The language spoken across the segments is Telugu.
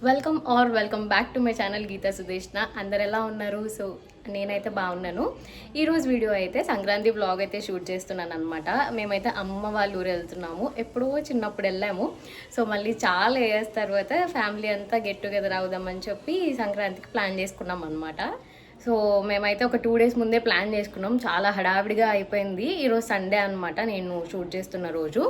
Welcome back to my channel Gita Sudeshna. అందరు ఎలా ఉన్నారు? సో నేనైతే బాగున్నాను. ఈరోజు వీడియో అయితే సంక్రాంతి వ్లాగ్ అయితే షూట్ చేస్తున్నాను అనమాట. మేమైతే అమ్మ వాళ్ళ ఊరు వెళ్తున్నాము. ఎప్పుడో చిన్నప్పుడు వెళ్ళాము. సో మళ్ళీ చాలా ఇయర్స్ తర్వాత ఫ్యామిలీ అంతా గెట్ టుగెదర్ అవుదామని చెప్పి సంక్రాంతికి ప్లాన్ చేసుకున్నాం అనమాట. సో మేమైతే ఒక 2 డేస్ ముందే ప్లాన్ చేసుకున్నాం. చాలా హడావిడిగా అయిపోయింది. ఈరోజు సండే అనమాట, నేను షూట్ చేస్తున్న రోజు.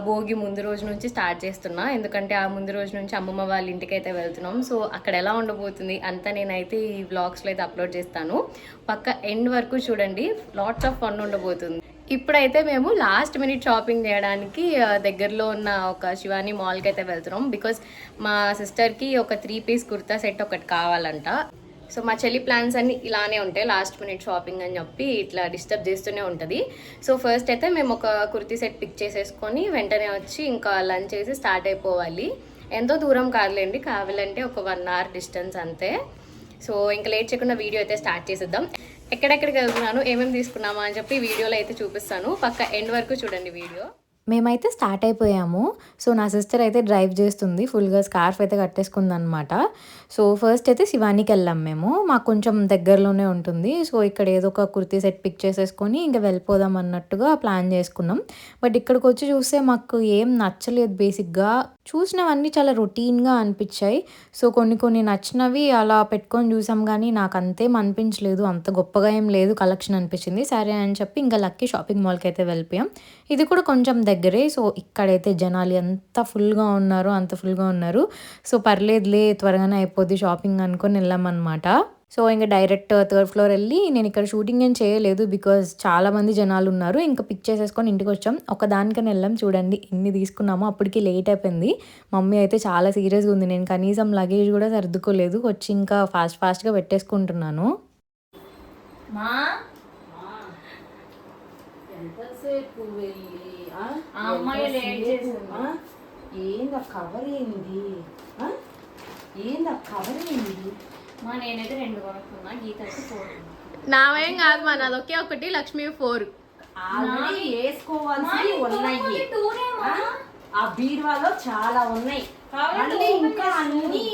భోగి ముందు రోజు నుంచి స్టార్ట్ చేస్తున్నా, ఎందుకంటే ఆ ముందు రోజు నుంచి అమ్మమ్మ వాళ్ళ ఇంటికి అయితే వెళ్తున్నాం. సో అక్కడ ఎలా ఉండబోతుంది అంతా నేనైతే ఈ వ్లాగ్స్లో అయితే అప్లోడ్ చేస్తాను. పక్క ఎండ్ వరకు చూడండి, లాట్స్ ఆఫ్ ఫన్ ఉండబోతుంది. ఇప్పుడైతే మేము లాస్ట్ మినిట్ షాపింగ్ చేయడానికి దగ్గరలో ఉన్న ఒక శివాని మాల్కి అయితే వెళ్తున్నాం. బికాస్ మా సిస్టర్కి ఒక 3 పీస్ కుర్తా సెట్ ఒకటి కావాలంట. సో మా చెల్లి ప్లాన్స్ అన్నీ ఇలానే ఉంటాయి, లాస్ట్ మినిట్ షాపింగ్ అని చెప్పి ఇట్లా డిస్టర్బ్ చేస్తూనే ఉంటుంది. సో ఫస్ట్ అయితే మేము ఒక కుర్తీ సెట్ పిక్ చేసేసుకొని వెంటనే వచ్చి ఇంకా లంచ్ చేసి స్టార్ట్ అయిపోవాలి. ఎంతో దూరం కాదులేండి, కావాలంటే ఒక 1 అవర్ డిస్టెన్స్ అంతే. సో ఇంకా లేట్ చేయకుండా వీడియో అయితే స్టార్ట్ చేసేద్దాం. ఎక్కడెక్కడికి వెళ్తున్నాను, ఏమేమి తీసుకున్నామా అని చెప్పి వీడియోలో అయితే చూపిస్తాను. పక్క ఎండ్ వరకు చూడండి వీడియో. మేమైతే స్టార్ట్ అయిపోయాము. సో నా సిస్టర్ అయితే డ్రైవ్ చేస్తుంది, ఫుల్గా స్కార్ఫ్ అయితే కట్టేసుకుంది అనమాట. సో ఫస్ట్ అయితే శివానికి వెళ్ళాం మేము, మాకు కొంచెం దగ్గరలోనే ఉంటుంది. సో ఇక్కడ ఏదో ఒక కుర్తీ సెట్ పిక్ చేసేసుకొని ఇంకా వెళ్ళిపోదాం అన్నట్టుగా ప్లాన్ చేసుకున్నాం. బట్ ఇక్కడికి వచ్చి చూస్తే మాకు ఏం నచ్చలేదు. బేసిక్గా చూసినవన్నీ చాలా రొటీన్గా అనిపించాయి. సో కొన్ని నచ్చినవి అలా పెట్టుకొని చూసాం, కానీ నాకు అంతేం అనిపించలేదు, అంత గొప్పగా ఏం లేదు కలెక్షన్ అనిపించింది. సరే అని చెప్పి ఇంకా లక్కీ షాపింగ్ మాల్కి అయితే వెళ్ళిపోయాం. ఇది కూడా కొంచెం దగ్గరే. సో ఇక్కడైతే జనాలు ఎంత ఫుల్గా ఉన్నారో అంత ఫుల్గా ఉన్నారు. సో పర్లేదులే, త్వరగానే అయిపోద్ది షాపింగ్ అనుకొని వెళ్ళామన్నమాట. సో ఇంకా డైరెక్ట్ 3rd ఫ్లోర్ వెళ్ళి, నేను ఇక్కడ షూటింగ్ ఏం చేయలేదు బికాజ్ చాలామంది జనాలు ఉన్నారు. ఇంకా పిక్ చేసేసుకొని ఇంటికి వచ్చాం. ఒకదానికని వెళ్ళాం. చూడండి ఎన్ని తీసుకున్నామో, అప్పటికి లేట్ అయిపోయింది. మమ్మీ అయితే చాలా సీరియస్గా ఉంది. నేను కనీసం లగేజ్ కూడా సర్దుకోలేదు, వచ్చి ఇంకా ఫాస్ట్గా పెట్టేసుకుంటున్నాను. మా ఎంతసేపు వెళ్ళి అమ్మాయి లేట్ చేసింది. ఏందా కవర్ ఏంది? ఏందా కవర్ ఏంది? మా నేనైతే 2 కొనుక్కున్నా, గీత అయితే 4. నావేం కాదు మా, నాది ఒకే ఒకటి, లక్ష్మి 4. ఆల్రెడీ వేసుకోవాల్సి ఉన్నాయి. ఆ బీరువాలో చాలా ఉన్నాయి. మళ్ళీ ఇంకా అన్ని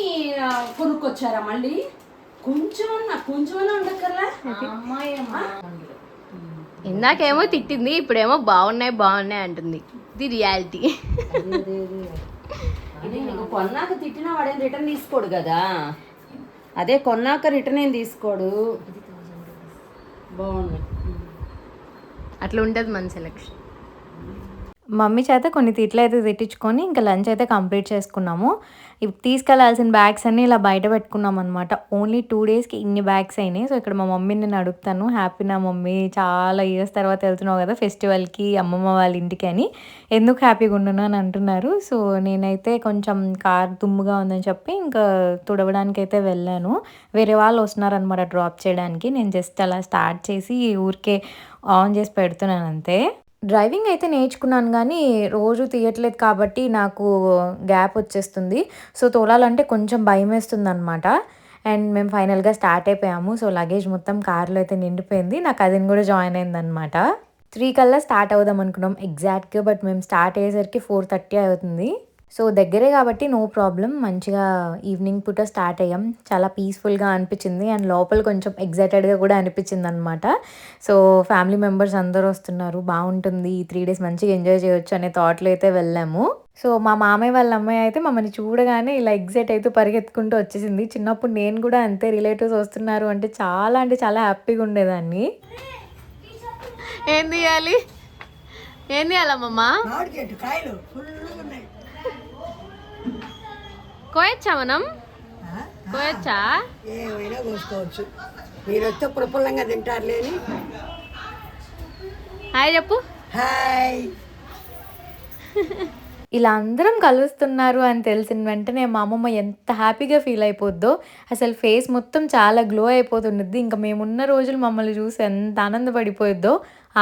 కొనుక్కొచ్చారా? మళ్ళీ కొంచెమన్నా ఉండక్కర్లా అమ్మాయి. ఇందాకేమో తిట్టింది, ఇప్పుడేమో బాగున్నాయి అంటుంది. ఇది రియాలిటీ. ఇది నీకు కొన్నాక తిట్టినా వాడేం రిటర్న్ తీసుకోడు కదా. అదే కొన్నాక రిటర్న్ ఏం తీసుకోడు. బాగున్నాయి, అట్లా ఉంటుంది మన సెలెక్షన్. మమ్మీ చేత కొన్ని తిట్లు అయితే తిట్టించుకొని ఇంకా లంచ్ అయితే కంప్లీట్ చేసుకున్నాము. ఇప్పుడు తీసుకెళ్లాల్సిన బ్యాగ్స్ అన్నీ ఇలా బయట పెట్టుకున్నాం అనమాట. ఓన్లీ 2 డేస్కి ఇన్ని బ్యాగ్స్ అయినాయి. సో ఇక్కడ మా మమ్మీని నేను అడుగుతాను, హ్యాపీనా మమ్మీ, చాలా ఇయర్స్ తర్వాత వెళ్తున్నావు కదా ఫెస్టివల్కి అమ్మమ్మ వాళ్ళ ఇంటికి అని, ఎందుకు హ్యాపీగా ఉన్నాను అని అంటున్నారు. సో నేనైతే కొంచెం కార్ దుమ్ముగా ఉందని చెప్పి ఇంకా తుడవడానికి అయితే వెళ్ళాను. వేరే వాళ్ళు వస్తున్నారనమాట డ్రాప్ చేయడానికి. నేను జస్ట్ అలా స్టార్ట్ చేసి ఊరికే ఆన్ చేసి పెడుతున్నాను అంతే. డ్రైవింగ్ అయితే నేర్చుకున్నాను, కానీ రోజు తీయట్లేదు కాబట్టి నాకు గ్యాప్ వచ్చేస్తుంది. సో తోలాలంటే కొంచెం భయం వేస్తుంది అనమాట. అండ్ మేము ఫైనల్గా స్టార్ట్ అయిపోయాము. సో లగేజ్ మొత్తం కార్లో అయితే నిండిపోయింది. నాకు అది కూడా జాయిన్ అయిందనమాట. 3 కల్లా స్టార్ట్ అవుదాం అనుకున్నాం ఎగ్జాక్ట్గా, బట్ మేము స్టార్ట్ అయ్యేసరికి 4:30 అవుతుంది. సో దగ్గరే కాబట్టి నో ప్రాబ్లం, మంచిగా ఈవినింగ్ పూట స్టార్ట్ అయ్యాం. చాలా పీస్ఫుల్గా అనిపించింది అండ్ లోపల కొంచెం ఎగ్జైటెడ్గా కూడా అనిపించింది అనమాట. సో ఫ్యామిలీ మెంబర్స్ అందరూ వస్తున్నారు, బాగుంటుంది, ఈ 3 డేస్ మంచిగా ఎంజాయ్ చేయొచ్చు అనే థాట్లో అయితే వెళ్ళాము. సో మా మామయ్య వాళ్ళ అమ్మాయి అయితే మమ్మల్ని చూడగానే ఇలా ఎగ్జైట్ అయితే పరిగెత్తుకుంటూ వచ్చేసింది. చిన్నప్పుడు నేను కూడా అంతే, రిలేటివ్స్ వస్తున్నారు అంటే చాలా హ్యాపీగా ఉండేదాన్ని. ఏం తీయాలమ్మా? కోయచ్చా మనం? కోయచ్చా? ఏమైనా కోసుకోవచ్చు. మీరు వస్తే పులపుల్లంగా తింటారు లేని. హాయ్ చెప్పు. హాయ్. ఇలా అందరం కలుస్తున్నారు అని తెలిసిన వెంటనే మా అమ్మమ్మ ఎంత హ్యాపీగా ఫీల్ అయిపోద్దో, అసలు ఫేస్ మొత్తం చాలా గ్లో అయిపోతుండిద్ది. ఇంకా మేమున్న రోజులు మమ్మల్ని చూసి ఎంత ఆనందపడిపోయిద్దో,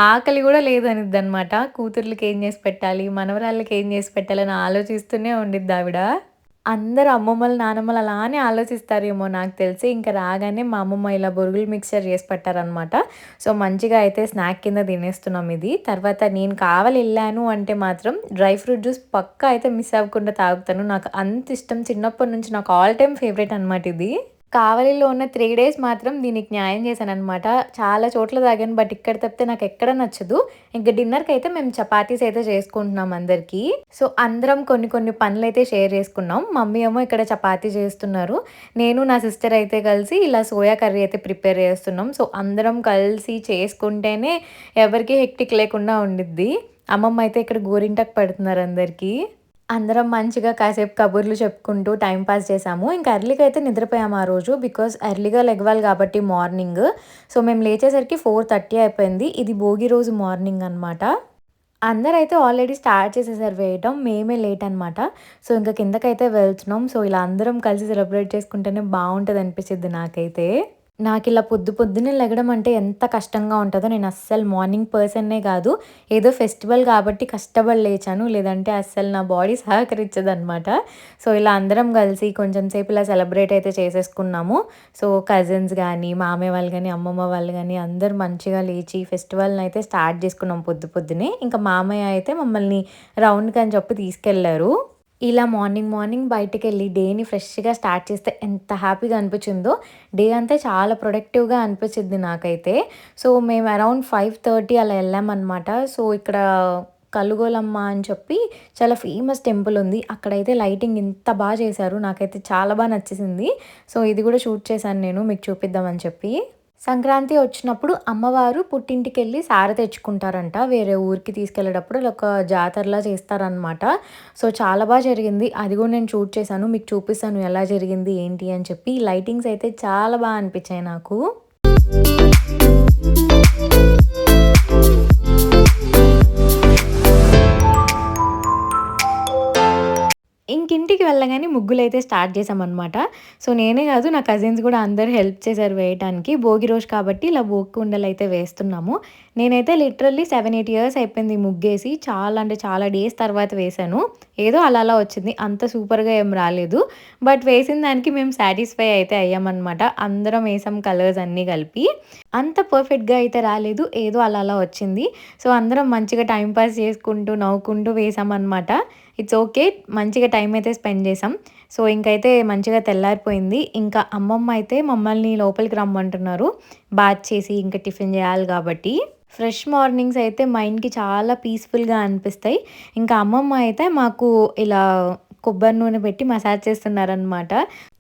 ఆకలి కూడా లేదనిద్ది అనమాట. కూతుర్లకి ఏం చేసి పెట్టాలి, మనవరాళ్ళకి ఏం చేసి పెట్టాలని ఆలోచిస్తూనే ఉండిద్ది ఆవిడ. అందరూ అమ్మమ్మలు నానమ్మలు అలానే ఆలోచిస్తారేమో నాకు తెలిసి. ఇంకా రాగానే మా అమ్మమ్మ ఇలా బొరుగులు మిక్చర్ చేసి పెట్టారనమాట. సో మంచిగా అయితే స్నాక్ కింద తినేస్తున్నాం ఇది. తర్వాత నేను కావాలి వెళ్ళాను అంటే మాత్రం డ్రై ఫ్రూట్ జ్యూస్ పక్కా అయితే మిస్ అవ్వకుండా తాగుతాను. నాకు అంత ఇష్టం, చిన్నప్పటి నుంచి నాకు ఆల్ టైమ్ ఫేవరెట్ అనమాట ఇది. కావలిలో ఉన్న 3 days మాత్రం దీనికి న్యాయం చేశాననమాట. చాలా చోట్ల తాగాను, బట్ ఇక్కడ తప్పితే నాకు ఎక్కడ నచ్చదు. ఇంకా డిన్నర్కి అయితే మేము చపాతీస్ అయితే చేసుకుంటున్నాం అందరికీ. సో అందరం కొన్ని పనులు అయితే షేర్ చేసుకున్నాం. మమ్మీ ఏమో ఇక్కడ చపాతీ చేస్తున్నారు, నేను నా సిస్టర్ అయితే కలిసి ఇలా సోయా కర్రీ అయితే ప్రిపేర్ చేస్తున్నాం. సో అందరం కలిసి చేసుకుంటేనే ఎవరికి హెక్టిక్ లేకుండా ఉండిద్ది. అమ్మమ్మ అయితే ఇక్కడ గోరింటాకు పెడుతున్నారు అందరికీ. అందరం మంచిగా కాసేపు కబుర్లు చెప్పుకుంటూ టైం పాస్ చేసాము. ఇంకా ఎర్లీగా అయితే నిద్రపోయాము ఆ రోజు, బికాజ్ ఎర్లీగా లెగవాలి కాబట్టి మార్నింగ్. సో మేము లేచేసరికి 4:30 అయిపోయింది. ఇది భోగి రోజు మార్నింగ్ అనమాట. అందరైతే ఆల్రెడీ స్టార్ట్ చేసేసారు వేయటం, మేమే లేట్ అనమాట. సో ఇంకా కిందకైతే వెళ్తున్నాం. సో ఇలా అందరం కలిసి సెలబ్రేట్ చేసుకుంటేనే బాగుంటుంది అనిపించింది నాకైతే. నాకు ఇలా పొద్దున్నే లెగడం అంటే ఎంత కష్టంగా ఉంటుందో. నేను అస్సలు మార్నింగ్ పర్సన్నే కాదు, ఏదో ఫెస్టివల్ కాబట్టి కష్టపడి లేచాను, లేదంటే అస్సలు నా బాడీ సహకరించదనమాట. సో ఇలా అందరం కలిసి కొంచెం సేపు ఇలా సెలబ్రేట్ అయితే చేసేసుకున్నాము. సో కజిన్స్ కానీ, మామయ్య వాళ్ళు కానీ, అమ్మమ్మ వాళ్ళు కానీ అందరూ మంచిగా లేచి ఫెస్టివల్ని అయితే స్టార్ట్ చేసుకున్నాం పొద్దునే. ఇంకా మామయ్య అయితే మమ్మల్ని రౌండ్కి అని చెప్పి తీసుకెళ్లారు. ఇలా మార్నింగ్ బయటికి వెళ్ళి డేని ఫ్రెష్గా స్టార్ట్ చేస్తే ఎంత హ్యాపీగా అనిపించిందో. డే అంతా చాలా ప్రొడక్టివ్గా అనిపించింది నాకైతే. సో మేము అరౌండ్ 5:30 అలా వెళ్ళామన్నమాట. సో ఇక్కడ కలుగోలమ్మ అని చెప్పి చాలా ఫేమస్ టెంపుల్ ఉంది. అక్కడైతే లైటింగ్ ఇంత బాగా చేశారు, నాకైతే చాలా బాగా నచ్చేసింది. సో ఇది కూడా షూట్ చేశాను నేను మీకు చూపిద్దామని చెప్పి. సంక్రాంతి వచ్చినప్పుడు అమ్మవారు పుట్టింటికి వెళ్ళి సార తెచ్చుకుంటారంట. వేరే ఊరికి తీసుకెళ్ళేటప్పుడు ఒక జాతరలా చేస్తారనమాట. సో చాలా బాగా జరిగింది, అది కూడా నేను షూట్ చేశాను, మీకు చూపిస్తాను ఎలా జరిగింది ఏంటి అని చెప్పి. లైటింగ్స్ అయితే చాలా బాగా అనిపించాయి నాకు. ఇంకింటికి వెళ్ళగానే ముగ్గులు అయితే స్టార్ట్ చేసామన్నమాట. సో నేనే కాదు, నా కజిన్స్ కూడా అందరూ హెల్ప్ చేశారు వేయడానికి. భోగి రోజు కాబట్టి ఇలా భోగి కుండలు అయితే వేస్తున్నాము. నేనైతే లిటరల్లీ 7-8 years అయిపోయింది ముగ్గేసి. చాలా అంటే చాలా డేస్ తర్వాత వేశాను. ఏదో అలా వచ్చింది, అంత సూపర్గా ఏం రాలేదు, బట్ వేసిన దానికి మేము సాటిస్ఫై అయితే అయ్యామన్నమాట. అందరం వేసాం కలర్స్ అన్నీ కలిపి. అంత పర్ఫెక్ట్గా అయితే రాలేదు, ఏదో అలా వచ్చింది. సో అందరం మంచిగా టైంపాస్ చేసుకుంటూ నవ్వుకుంటూ వేసామన్నమాట. ఇట్స్ ఓకే, మంచిగా టైం అయితే స్పెండ్ చేసాం. సో ఇంకైతే మంచిగా తెల్లారిపోయింది. ఇంకా అమ్మమ్మ అయితే మమ్మల్ని లోపలికి రమ్మంటున్నారు, బాత్ చేసి ఇంకా టిఫిన్ చేయాలి కాబట్టి. ఫ్రెష్ మార్నింగ్స్ అయితే మైండ్కి చాలా పీస్ఫుల్గా అనిపిస్తాయి. ఇంకా అమ్మమ్మ అయితే మాకు ఇలా కొబ్బరి నూనె పెట్టి మసాజ్ చేస్తున్నారనమాట.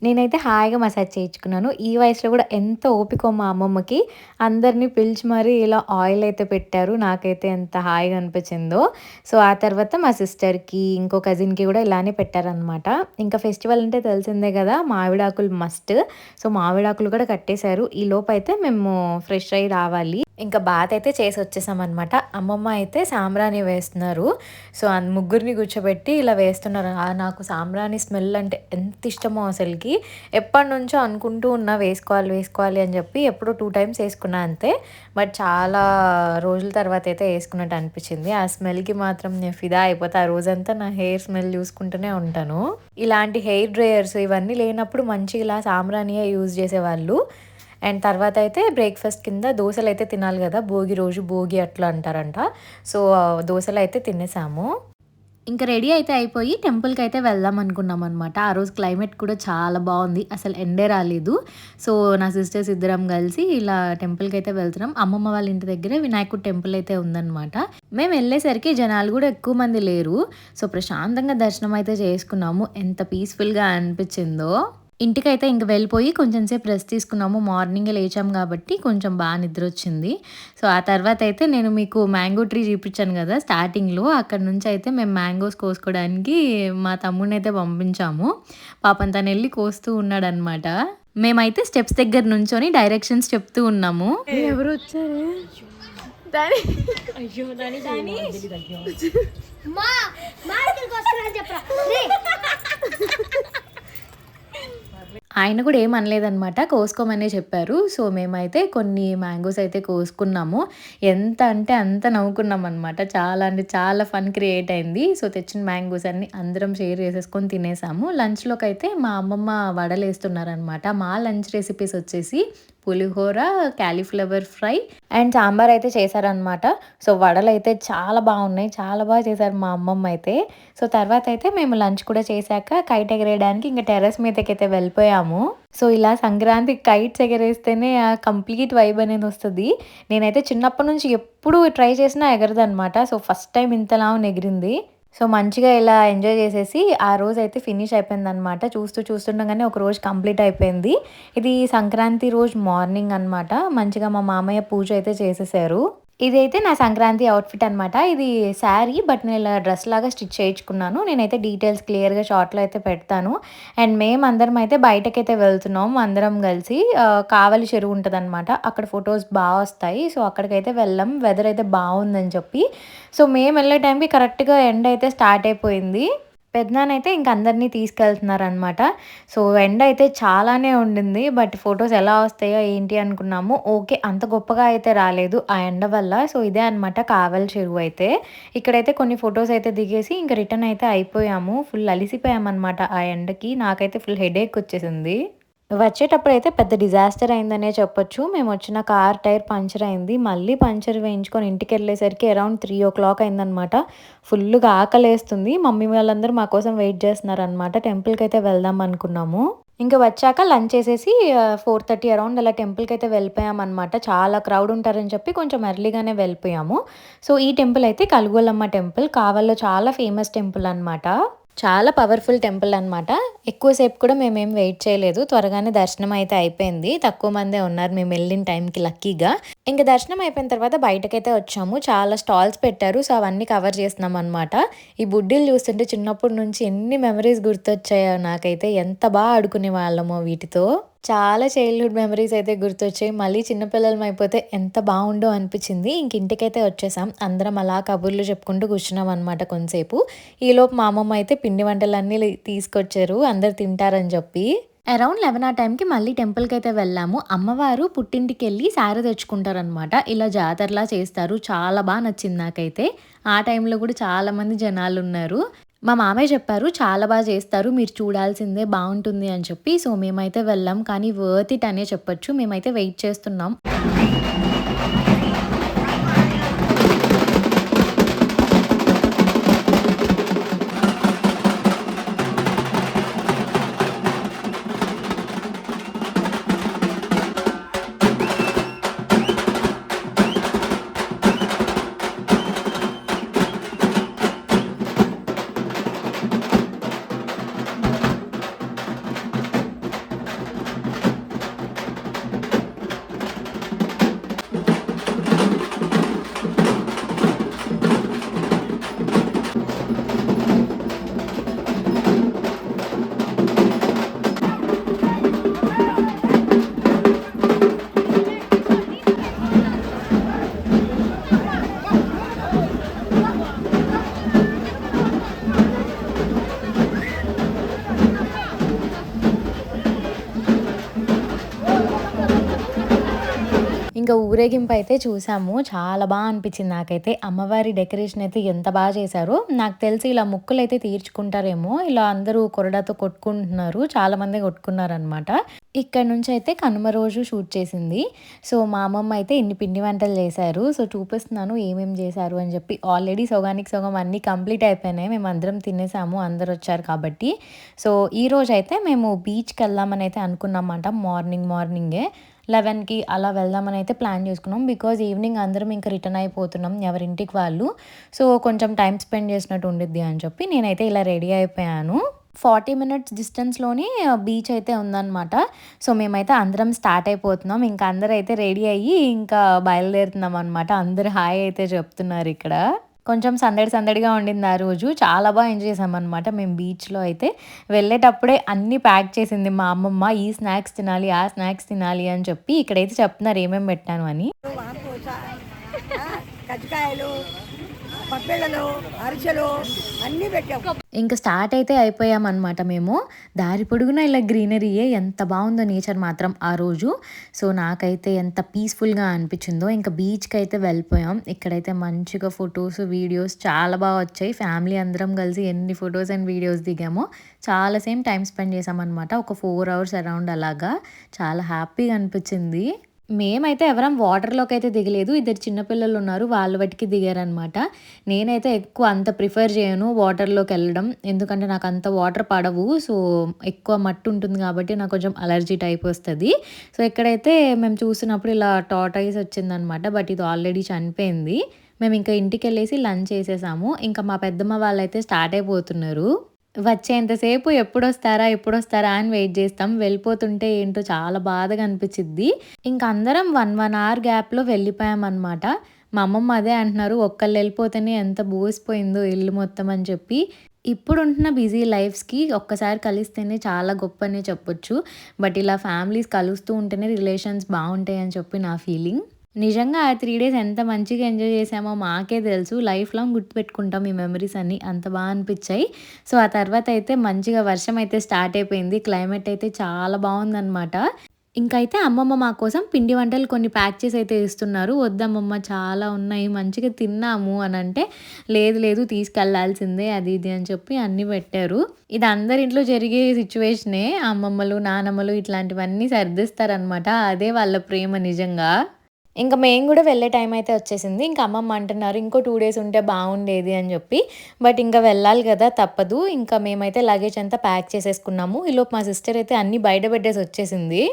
నేనైతే హాయిగా మసాజ్ చేయించుకున్నాను. ఈ వయసులో కూడా ఎంత ఓపిక మా అమ్మమ్మకి, అందరినీ పిలిచి మరీ ఇలా ఆయిల్ అయితే పెట్టారు. నాకైతే ఎంత హాయిగా అనిపించిందో. సో ఆ తర్వాత మా సిస్టర్కి ఇంకో కజిన్కి కూడా ఇలానే పెట్టారనమాట. ఇంకా ఫెస్టివల్ అంటే తెలిసిందే కదా, మామిడాకులు మస్ట్. సో మామిడాకులు కూడా కట్టేశారు. ఈ లోపు అయితే మేము ఫ్రెష్ అయ్యి రావాలి. ఇంకా బాత్ అయితే చేసి వచ్చేసామన్నమాట. అమ్మమ్మ అయితే సాంబ్రాణి వేస్తున్నారు. సో ముగ్గురిని కూర్చోబెట్టి ఇలా వేస్తున్నారు. నాకు సాంబ్రాణి స్మెల్ అంటే ఎంత ఇష్టమో అసలుకి. ఎప్పటి నుంచో అనుకుంటూ ఉన్నా వేసుకోవాలి అని చెప్పి. ఎప్పుడో 2 times వేసుకున్నా అంతే, బట్ చాలా రోజుల తర్వాత అయితే వేసుకున్నట్టు అనిపించింది. ఆ స్మెల్కి మాత్రం నేను ఫిదా అయిపోతా. ఆ రోజంతా నా హెయిర్ స్మెల్ చూసుకుంటూనే ఉంటాను. ఇలాంటి హెయిర్ డ్రయర్స్ ఇవన్నీ లేనప్పుడు మంచిగా ఇలా సాంబ్రాణియే యూజ్ చేసేవాళ్ళు. అండ్ తర్వాత అయితే బ్రేక్ఫాస్ట్ కింద దోశలు అయితే తినాలి కదా, భోగి రోజు భోగి అట్లా అంటారంట. సో దోశలు అయితే తినేసాము. ఇంకా రెడీ అయితే అయిపోయి టెంపుల్కి అయితే వెళ్దాం అనుకున్నాం అనమాట. ఆ రోజు క్లైమేట్ కూడా చాలా బాగుంది, అసలు ఎండే రాలేదు. సో నా సిస్టర్స్ ఇద్దరం కలిసి ఇలా టెంపుల్కి అయితే వెళ్తున్నాం. అమ్మమ్మ వాళ్ళ ఇంటి దగ్గరే వినాయకుడు టెంపుల్ అయితే ఉందన్నమాట. మేము వెళ్ళేసరికి జనాలు కూడా ఎక్కువ మంది లేరు. సో ప్రశాంతంగా దర్శనం అయితే చేసుకున్నాము. ఎంత పీస్ఫుల్గా అనిపించిందో. ఇంటికైతే ఇంక వెళ్ళిపోయి కొంచెం సేపు రెస్ట్ తీసుకున్నాము. మార్నింగే లేచాం కాబట్టి కొంచెం బాగా నిద్ర వచ్చింది. సో ఆ తర్వాత అయితే నేను మీకు మ్యాంగో ట్రీ చూపించాను కదా స్టార్టింగ్లో, అక్కడ నుంచి అయితే మేము మ్యాంగోస్ కోసుకోవడానికి మా తమ్ముడిని అయితే పంపించాము. పాపం తను వెళ్ళి కోస్తూ ఉన్నాడు అనమాట. మేమైతే స్టెప్స్ దగ్గర నుంచొని డైరెక్షన్స్ చెప్తూ ఉన్నాము. ఎవరు వచ్చారు? ఆయన కూడా ఏం అనలేదనమాట, కోసుకోమనే చెప్పారు. సో మేమైతే కొన్ని మ్యాంగోస్ అయితే కోసుకున్నాము. ఎంత అంటే అంత నవ్వుకున్నాం అనమాట. చాలా అంటే చాలా ఫన్ క్రియేట్ అయింది. సో తెచ్చిన మ్యాంగోస్ అన్ని అందరం షేర్ చేసేసుకొని తినేసాము. లంచ్లోకి అయితే మా అమ్మమ్మ వడలు వేస్తున్నారనమాట. మా లంచ్ రెసిపీస్ వచ్చేసి పులిహోర, క్యాలీఫ్లవర్ ఫ్రై అండ్ సాంబార్ అయితే చేశారనమాట. సో వడలు అయితే చాలా బాగున్నాయి, చాలా బాగా చేశారు మా అమ్మమ్మ అయితే. సో తర్వాత అయితే మేము లంచ్ కూడా చేశాక కైట్ ఎగరేయడానికి ఇంకా టెర్రస్ మీదకైతే వెళ్ళిపోయాము. సో ఇలా సంక్రాంతి కైట్స్ ఎగరేస్తేనే ఆ కంప్లీట్ వైబ్ అనేది వస్తుంది. నేనైతే చిన్నప్పటి నుంచి ఎప్పుడు ట్రై చేసినా ఎగరదనమాట. సో ఫస్ట్ టైం ఇంతలా ఎగిరింది. సో మంచిగా ఇలా ఎంజాయ్ చేసేసి ఆ రోజు అయితే ఫినిష్ అయిపోయిందనమాట. చూస్తుండగానే ఒక రోజు కంప్లీట్ అయిపోయింది. ఇది సంక్రాంతి రోజు మార్నింగ్ అనమాట. మంచిగా మా మామయ్య పూజ అయితే చేసేసారు. ఇదైతే నా సంక్రాంతి అవుట్ఫిట్ అనమాట. ఇది శారీ, బట్ నేను ఇలా డ్రెస్ లాగా స్టిచ్ చేయించుకున్నాను. నేనైతే డీటెయిల్స్ క్లియర్గా షార్ట్లో అయితే పెడతాను. అండ్ మేమందరం అయితే బయటకైతే వెళ్తున్నాం అందరం కలిసి. కావలి చెరువు ఉంటుంది అనమాట, అక్కడ ఫొటోస్ బాగా వస్తాయి. సో అక్కడికైతే వెళ్ళాం, వెదర్ అయితే బాగుందని చెప్పి. సో మేము వెళ్ళే టైంకి కరెక్ట్గా ఎండ్ అయితే స్టార్ట్ అయిపోయింది. పెద్దనాన్నైతే ఇంక అందరినీ తీసుకెళ్తున్నారనమాట. సో ఎండ అయితే చాలానే ఉండింది, బట్ ఫొటోస్ ఎలా వస్తాయో ఏంటి అనుకున్నాము. ఓకే, అంత గొప్పగా అయితే రాలేదు ఆ ఎండ వల్ల. సో ఇదే అనమాట కావలి చెరువు అయితే. ఇక్కడైతే కొన్ని ఫొటోస్ అయితే దిగేసి ఇంకా రిటర్న్ అయితే అయిపోయాము. ఫుల్ అలిసిపోయామన్నమాట ఆ ఎండకి. నాకైతే ఫుల్ హెడేక్ వచ్చేసింది. వచ్చేటప్పుడు అయితే పెద్ద డిజాస్టర్ అయిందనే చెప్పొచ్చు. మేము వచ్చిన కార్ టైర్ పంచర్ అయింది. మళ్ళీ పంచర్ వేయించుకొని ఇంటికి వెళ్ళేసరికి అరౌండ్ 3 o'clock అయిందనమాట. ఫుల్గా ఆకలేస్తుంది. మమ్మీ వాళ్ళందరూ మా కోసం వెయిట్ చేస్తున్నారనమాట. టెంపుల్కి అయితే వెళ్దాం అనుకున్నాము. ఇంకా వచ్చాక లంచ్ చేసేసి 4:30 అరౌండ్ అలా టెంపుల్కి అయితే వెళ్ళిపోయామన్నమాట. చాలా క్రౌడ్ ఉంటారని చెప్పి కొంచెం ఎర్లీగానే వెళ్ళిపోయాము. సో ఈ టెంపుల్ అయితే కలుగోలమ్మ టెంపుల్, కావల్లో చాలా ఫేమస్ టెంపుల్ అనమాట. చాలా పవర్ఫుల్ టెంపుల్ అనమాట. ఎక్కువసేపు కూడా మేమేం వెయిట్ చేయలేదు, త్వరగానే దర్శనం అయితే అయిపోయింది. తక్కువ మందే ఉన్నారు మేము వెళ్ళిన టైంకి లక్కీగా. ఇంకా దర్శనం అయిపోయిన తర్వాత బయటకైతే వచ్చాము. చాలా స్టాల్స్ పెట్టారు. సో అవన్నీ కవర్ చేస్తున్నాం అనమాట. ఈ బుడ్డీలు చూస్తుంటే చిన్నప్పటి నుంచి ఎన్ని మెమరీస్ గుర్తొచ్చాయో నాకైతే. ఎంత బాగా ఆడుకునే వాళ్ళమో వీటితో. చాలా చైల్డ్హుడ్ మెమరీస్ అయితే గుర్తొచ్చాయి. మళ్ళీ చిన్నపిల్లలం అయిపోతే ఎంత బాగుండో అనిపించింది. ఇంక ఇంటికైతే వచ్చేసాం. అందరం అలా కబుర్లు చెప్పుకుంటూ కూర్చున్నాం అనమాట కొంతసేపు. ఈలోపు మా అమ్మమ్మ అయితే పిండి వంటలన్నీ తీసుకొచ్చారు అందరు తింటారని చెప్పి. అరౌండ్ 11 ఆ టైంకి మళ్ళీ టెంపుల్కి అయితే వెళ్ళాము. అమ్మవారు పుట్టింటికి వెళ్ళి సారీ తెచ్చుకుంటారనమాట. ఇలా జాతరలా చేస్తారు. చాలా బాగా నచ్చింది నాకైతే. ఆ టైంలో కూడా చాలామంది జనాలు ఉన్నారు. మా మామయ్య చెప్పారు చాలా బాగా చేస్తారు, మీరు చూడాల్సిందే, బాగుంటుంది అని చెప్పి. సో మేమైతే వెళ్ళాం, కానీ వర్త్ ఇట్ అనే చెప్పొచ్చు. మేమైతే వెయిట్ చేస్తున్నాం. ఇంకా ఊరేగింపు అయితే చూసాము. చాలా బాగా అనిపించింది నాకైతే. అమ్మవారి డెకరేషన్ అయితే ఎంత బాగా చేశారో. నాకు తెలిసి ఇలా ముక్కులు అయితే తీర్చుకుంటారేమో. ఇలా అందరూ కొరడాతో కొట్టుకుంటున్నారు, చాలామంది కొట్టుకున్నారనమాట. ఇక్కడ నుంచి అయితే కనుమ రోజు షూట్ చేసింది. సో మా అమ్మమ్మ అయితే ఇన్ని పిండి వంటలు చేశారు. సో చూపిస్తున్నాను ఏమేమి చేశారు అని చెప్పి. ఆల్రెడీ సగానికి సగం అన్నీ కంప్లీట్ అయిపోయినాయి. మేము అందరం తినేసాము, అందరు వచ్చారు కాబట్టి. సో ఈ రోజు అయితే మేము బీచ్కి వెళ్దామని అయితే అనుకున్నామంట. మార్నింగే 11కి అలా వెళ్దామని అయితే ప్లాన్ చేసుకున్నాం. బికాజ్ ఈవినింగ్ అందరం ఇంకా రిటర్న్ అయిపోతున్నాం ఎవరింటికి వాళ్ళు. సో కొంచెం టైం స్పెండ్ చేసినట్టు ఉండిద్ది అని చెప్పి నేనైతే ఇలా రెడీ అయిపోయాను. 40 minutes డిస్టెన్స్లోనే బీచ్ అయితే ఉందన్నమాట. సో మేమైతే అందరం స్టార్ట్ అయిపోతున్నాం. ఇంకా అందరూ అయితే రెడీ అయ్యి ఇంకా బయలుదేరుతున్నాం అనమాట. అందరు హాయ్ అయితే చెప్తున్నారు ఇక్కడ. కొంచెం సందడిగా ఉండింది ఆ రోజు. చాలా బాగా ఎంజాయ్ చేసామన్నమాట మేము బీచ్లో అయితే. వెళ్ళేటప్పుడే అన్నీ ప్యాక్ చేసింది మా అమ్మమ్మ. ఈ స్నాక్స్ తినాలి, ఆ స్నాక్స్ తినాలి అని చెప్పి. ఇక్కడైతే చెప్తున్నారు ఏమేమి పెట్టాను అని. కజ్జికాయలు, పప్పిళ్ళలు అరిసెలు అన్నీ పెట్టాం. ఇంకా స్టార్ట్ అయితే అయిపోయామన్నమాట మేము. దారి పొడుగునా ఇలా గ్రీనరీయే, ఎంత బాగుందో నేచర్ మాత్రం ఆ రోజు. సో నాకైతే ఎంత పీస్ఫుల్గా అనిపించిందో. ఇంకా బీచ్కి అయితే వెళ్ళిపోయాం. ఇక్కడైతే మంచిగా ఫొటోస్ వీడియోస్ చాలా బాగా వచ్చాయి. ఫ్యామిలీ అందరం కలిసి ఎన్ని ఫొటోస్ అండ్ వీడియోస్ దిగామో. చాలా సేమ్ టైం స్పెండ్ చేసామన్నమాట. ఒక 4 hours అరౌండ్ అలాగా. చాలా హ్యాపీగా అనిపించింది. మేమైతే ఎవరం వాటర్లోకి అయితే దిగలేదు. ఇద్దరు చిన్నపిల్లలు ఉన్నారు, వాళ్ళ వాటికి దిగారనమాట. నేనైతే ఎక్కువ అంత ప్రిఫర్ చేయను వాటర్లోకి వెళ్ళడం, ఎందుకంటే నాకు అంత వాటర్ పడవు. సో ఎక్కువ మట్టి ఉంటుంది కాబట్టి నాకు కొంచెం అలర్జీ టైప్ వస్తుంది. సో ఇక్కడైతే మేము చూసినప్పుడు ఇలా టార్టాయిస్ వచ్చిందనమాట, బట్ ఇది ఆల్రెడీ చనిపోయింది. మేము ఇంకా ఇంటికి వెళ్ళేసి లంచ్ చేసేసాము. ఇంకా మా పెద్దమ్మ వాళ్ళైతే స్టార్ట్ అయిపోతున్నారు. వచ్చేంతసేపు ఎప్పుడొస్తారా అని వెయిట్ చేస్తాం. వెళ్ళిపోతుంటే ఏంటో చాలా బాధగా అనిపించిద్ది. ఇంక అందరం 1 hour గ్యాప్లో వెళ్ళిపోయామన్నమాట. మా అమ్మమ్మ అదే అంటున్నారు, ఒక్కళ్ళు వెళ్ళిపోతేనే ఎంత బోసిపోయిందో ఇల్లు మొత్తం అని చెప్పి. ఇప్పుడుంటున్న బిజీ లైఫ్స్కి ఒక్కసారి కలిస్తేనే చాలా గొప్ప అనే చెప్పొచ్చు. బట్ ఇలా ఫ్యామిలీస్ కలుస్తూ ఉంటేనే రిలేషన్స్ బాగుంటాయి అని చెప్పి నా ఫీలింగ్. నిజంగా ఆ 3 days ఎంత మంచిగా ఎంజాయ్ చేసామో మాకే తెలుసు. లైఫ్ లాంగ్ గుర్తుపెట్టుకుంటాం ఈ మెమరీస్ అన్నీ, అంత బాగా అనిపించాయి. సో ఆ తర్వాత అయితే మంచిగా వర్షం అయితే స్టార్ట్ అయిపోయింది. క్లైమేట్ అయితే చాలా బాగుందన్నమాట. ఇంకైతే అమ్మమ్మ మా కోసం పిండి వంటలు కొన్ని ప్యాక్ చేసి అయితే ఇస్తున్నారు. వద్దమ్మమ్మ చాలా ఉన్నాయి, మంచిగా తిన్నాము అని అంటే, లేదు తీసుకెళ్లాల్సిందే అది ఇది అని చెప్పి అన్నీ పెట్టారు. ఇది అందరింట్లో జరిగే సిచ్యువేషనే. అమ్మమ్మలు నానమ్మలు ఇట్లాంటివన్నీ సర్దిస్తారనమాట. అదే వాళ్ళ ప్రేమ నిజంగా. ఇంకా మేము కూడా వెళ్ళే టైం అయితే వచ్చేసింది. ఇంకా అమ్మమ్మ అంటున్నారు ఇంకో 2 days ఉంటే బాగుండేది అని చెప్పి. బట్ ఇంకా వెళ్ళాలి కదా, తప్పదు. ఇంకా మేమైతే లగేజ్ అంతా ప్యాక్ చేసేసుకున్నాము. ఈలోపు మా సిస్టర్ అయితే అన్నీ బయట పెట్టేసి వచ్చేసింది.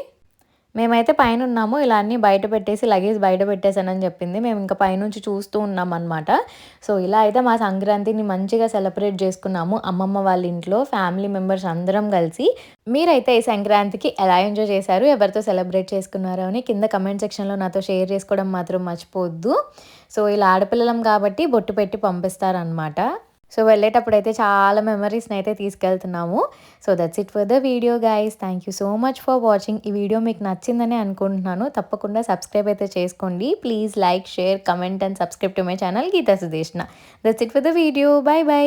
మేమైతే పైన ఉన్నాము, ఇలా అన్నీ బయట పెట్టేసి లగేజ్ బయట పెట్టేసానని చెప్పింది. మేము ఇంకా పైనుంచి చూస్తూ ఉన్నాం అనమాట. సో ఇలా అయితే మా సంక్రాంతిని మంచిగా సెలబ్రేట్ చేసుకున్నాము అమ్మమ్మ వాళ్ళ ఇంట్లో ఫ్యామిలీ మెంబర్స్ అందరం కలిసి. మీరైతే ఈ సంక్రాంతికి ఎలా ఎంజాయ్ చేశారు, ఎవరితో సెలబ్రేట్ చేసుకున్నారో అని కింద కమెంట్ సెక్షన్లో నాతో షేర్ చేసుకోవడం మాత్రం మర్చిపోవద్దు. సో ఇలా ఆడపిల్లలం కాబట్టి బొట్టు పెట్టి పంపిస్తారనమాట. సో వెళ్ళేటప్పుడు అయితే చాలా మెమరీస్ని అయితే తీసుకెళ్తున్నాము. So that's it for the video guys. Thank you so much for watching. ఈ వీడియో మీకు నచ్చిందని అనుకుంటున్నాను. తప్పకుండా సబ్స్క్రైబ్ అయితే చేసుకోండి. Please like, share, comment and subscribe to my channel Gita Sudeshna. That's it for the video. Bye by.